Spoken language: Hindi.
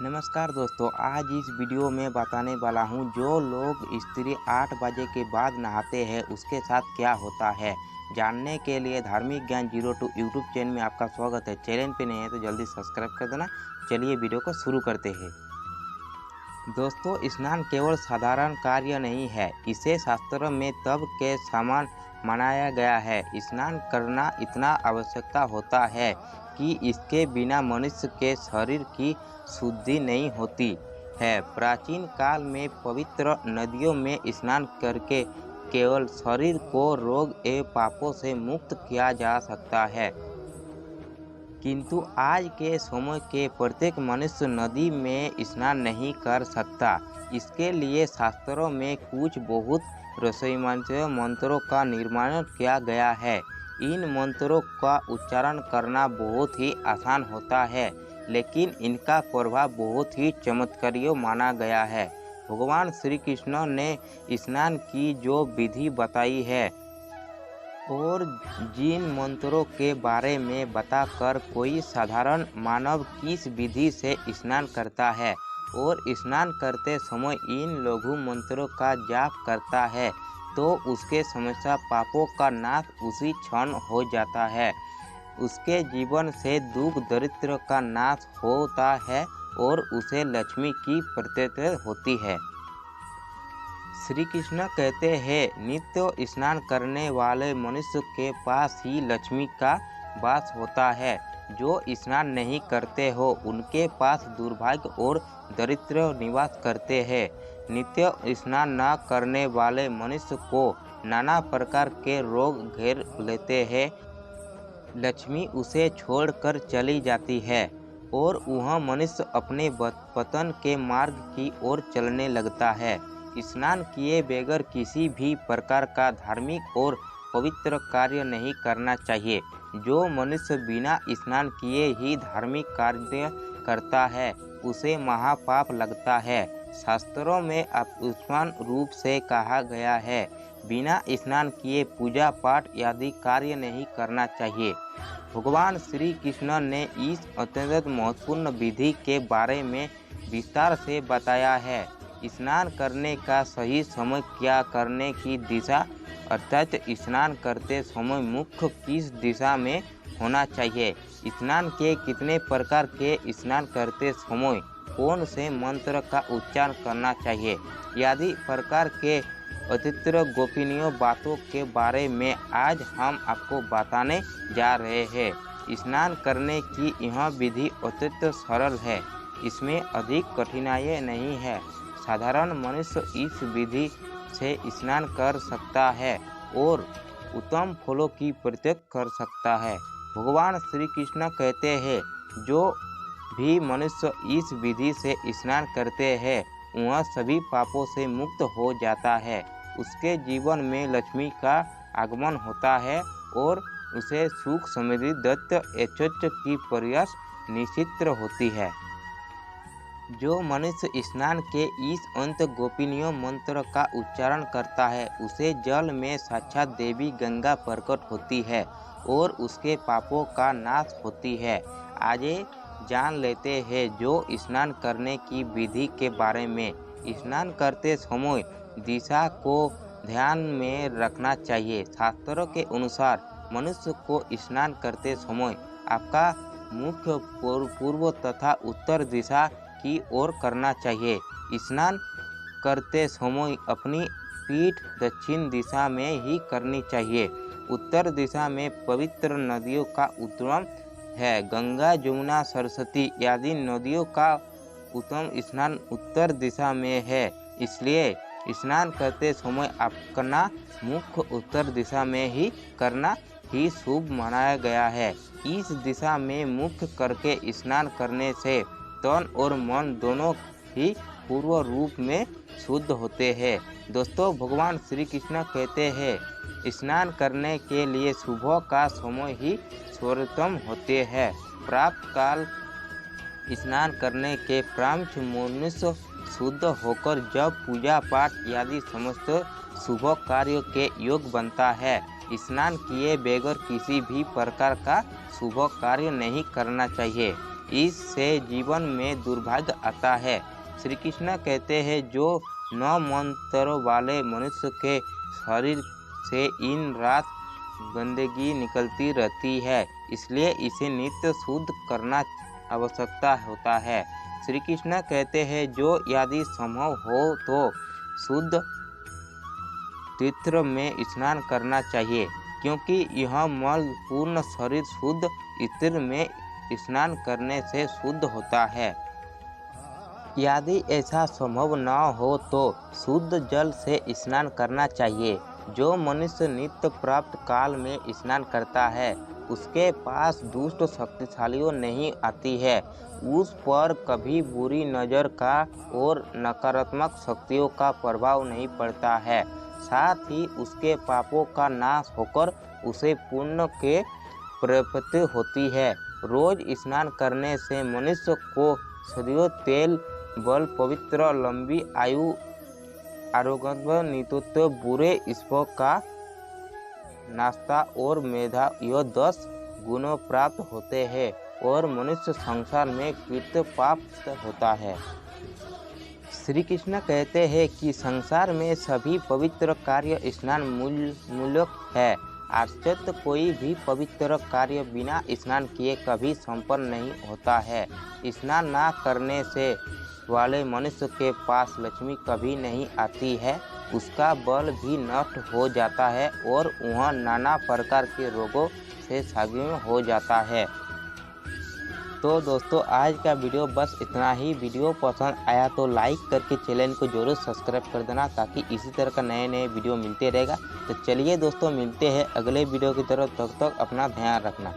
नमस्कार दोस्तों, आज इस वीडियो में बताने वाला हूं जो लोग स्त्री 8 बजे के बाद नहाते हैं उसके साथ क्या होता है। जानने के लिए धार्मिक ज्ञान 02 यूट्यूब चैनल में आपका स्वागत है। चैनल पे नहीं है तो जल्दी सब्सक्राइब कर देना। चलिए वीडियो को शुरू करते हैं। दोस्तों, स्नान केवल साधारण कार्य नहीं है, इसे शास्त्रों में तप के समान मनाया गया है। स्नान करना इतना आवश्यकता होता है कि इसके बिना मनुष्य के शरीर की शुद्धि नहीं होती है। प्राचीन काल में पवित्र नदियों में स्नान करके केवल शरीर को रोग एवं पापों से मुक्त किया जा सकता है, किंतु आज के समय के प्रत्येक मनुष्य नदी में स्नान नहीं कर सकता। इसके लिए शास्त्रों में कुछ बहुत रहस्यमय मंत्रों का निर्माण किया गया है। इन मंत्रों का उच्चारण करना बहुत ही आसान होता है, लेकिन इनका प्रभाव बहुत ही चमत्कारिक माना गया है। भगवान श्री कृष्ण ने स्नान की जो विधि बताई है और जिन मंत्रों के बारे में बताकर कोई साधारण मानव किस विधि से स्नान करता है और स्नान करते समय इन लघु मंत्रों का जाप करता है तो उसके समस्या पापों का नाश उसी क्षण हो जाता है। उसके जीवन से दुख दरिद्र का नाश होता है और उसे लक्ष्मी की प्राप्ति होती है। श्री कृष्ण कहते हैं, नित्य स्नान करने वाले मनुष्य के पास ही लक्ष्मी का वास होता है। जो स्नान नहीं करते हो उनके पास दुर्भाग्य और दरिद्र निवास करते हैं। नित्य स्नान न करने वाले मनुष्य को नाना प्रकार के रोग घेर लेते हैं। लक्ष्मी उसे छोड़कर चली जाती है और वह मनुष्य अपने पतन के मार्ग की ओर चलने लगता है। स्नान किए बगैर किसी भी प्रकार का धार्मिक और पवित्र कार्य नहीं करना चाहिए। जो मनुष्य बिना स्नान किए ही धार्मिक कार्य करता है उसे महापाप लगता है। शास्त्रों में स्पष्ट रूप से कहा गया है, बिना स्नान किए पूजा पाठ आदि कार्य नहीं करना चाहिए। भगवान श्री कृष्ण ने इस अत्यंत महत्वपूर्ण विधि के बारे में विस्तार से बताया है। स्नान करने का सही समय, क्या करने की दिशा, अर्थात स्नान करते समय मुख किस दिशा में होना चाहिए, स्नान के कितने प्रकार के, स्नान करते समय कौन से मंत्र का उच्चारण करना चाहिए आदि प्रकार के अतिरिक्त गोपनीय बातों के बारे में आज हम आपको बताने जा रहे हैं। स्नान करने की यह विधि अत्यंत सरल है, इसमें अधिक कठिनाई नहीं है। साधारण मनुष्य इस विधि से स्नान कर सकता है और उत्तम फलों की प्राप्ति कर सकता है। भगवान श्री कृष्ण कहते हैं, जो भी मनुष्य इस विधि से स्नान करते हैं वह सभी पापों से मुक्त हो जाता है। उसके जीवन में लक्ष्मी का आगमन होता है और उसे सुख समृद्धि दत्त ऐश्वर्य की प्रयास निश्चित होती है। जो मनुष्य स्नान के इस अंत गोपनीय मंत्र का उच्चारण करता है उसे जल में साक्षात देवी गंगा प्रकट होती है और उसके पापों का नाश होती है। आगे जान लेते हैं जो स्नान करने की विधि के बारे में। स्नान करते समय दिशा को ध्यान में रखना चाहिए। शास्त्रों के अनुसार मनुष्य को स्नान करते समय आपका मुख पूर्व तथा उत्तर दिशा की ओर करना चाहिए। स्नान करते समय अपनी पीठ दक्षिण दिशा में ही करनी चाहिए। उत्तर दिशा में पवित्र नदियों का उद्गम है। गंगा, जमुना, सरस्वती आदि नदियों का उत्तम स्नान उत्तर दिशा में है, इसलिए स्नान करते समय अपना मुख उत्तर दिशा में ही करना ही शुभ माना गया है। इस दिशा में मुख करके स्नान करने से तन और मन दोनों ही पूर्व रूप में शुद्ध होते हैं। दोस्तों, भगवान श्री कृष्ण कहते हैं, स्नान करने के लिए सुबह का समय ही सर्वोत्तम होते हैं। प्रातः काल स्नान करने के प्रारंभ मनुष्य शुद्ध होकर जब पूजा पाठ आदि समस्त शुभ कार्यों के योग बनता है। स्नान किए बगैर किसी भी प्रकार का शुभ कार्य नहीं करना चाहिए। इससे जीवन में दुर्भाग्य आता है। श्री कृष्ण कहते हैं जो 9 मंत्रों वाले मनुष्य के शरीर से इन रात गंदगी निकलती रहती है, इसलिए इसे नित्य शुद्ध करना आवश्यकता होता है। श्री कृष्ण कहते हैं जो यदि संभव हो तो शुद्ध तीर्थ में स्नान करना चाहिए, क्योंकि यह मल पूर्ण शरीर शुद्ध तीर्थ में स्नान करने से शुद्ध होता है। यदि ऐसा संभव न हो तो शुद्ध जल से स्नान करना चाहिए। जो मनुष्य नित्य प्राप्त काल में स्नान करता है उसके पास दुष्ट शक्तिशालियों नहीं आती है, उस पर कभी बुरी नज़र का और नकारात्मक शक्तियों का प्रभाव नहीं पड़ता है। साथ ही उसके पापों का नाश होकर उसे पुण्य के प्राप्ति होती है। रोज स्नान करने से मनुष्य को सदैव तेल बल पवित्र लंबी आयु आरोग्य नित्य बुरे ईश्वर का नाश्ता और मेधा यह 10 गुणों प्राप्त होते हैं और मनुष्य संसार में कृत प्राप्त होता है। श्री कृष्ण कहते हैं कि संसार में सभी पवित्र कार्य स्नान मूलक है। अर्थात कोई भी पवित्र कार्य बिना स्नान किए कभी संपन्न नहीं होता है। स्नान न करने से वाले मनुष्य के पास लक्ष्मी कभी नहीं आती है, उसका बल भी नष्ट हो जाता है और वह नाना प्रकार के रोगों से संक्रमित हो जाता है। तो दोस्तों आज का वीडियो बस इतना ही। वीडियो पसंद आया तो लाइक करके चैनल को जरूर सब्सक्राइब कर देना ताकि इसी तरह का नए वीडियो मिलते रहेगा। तो चलिए दोस्तों मिलते हैं अगले वीडियो की तरफ, तब तक अपना ध्यान रखना।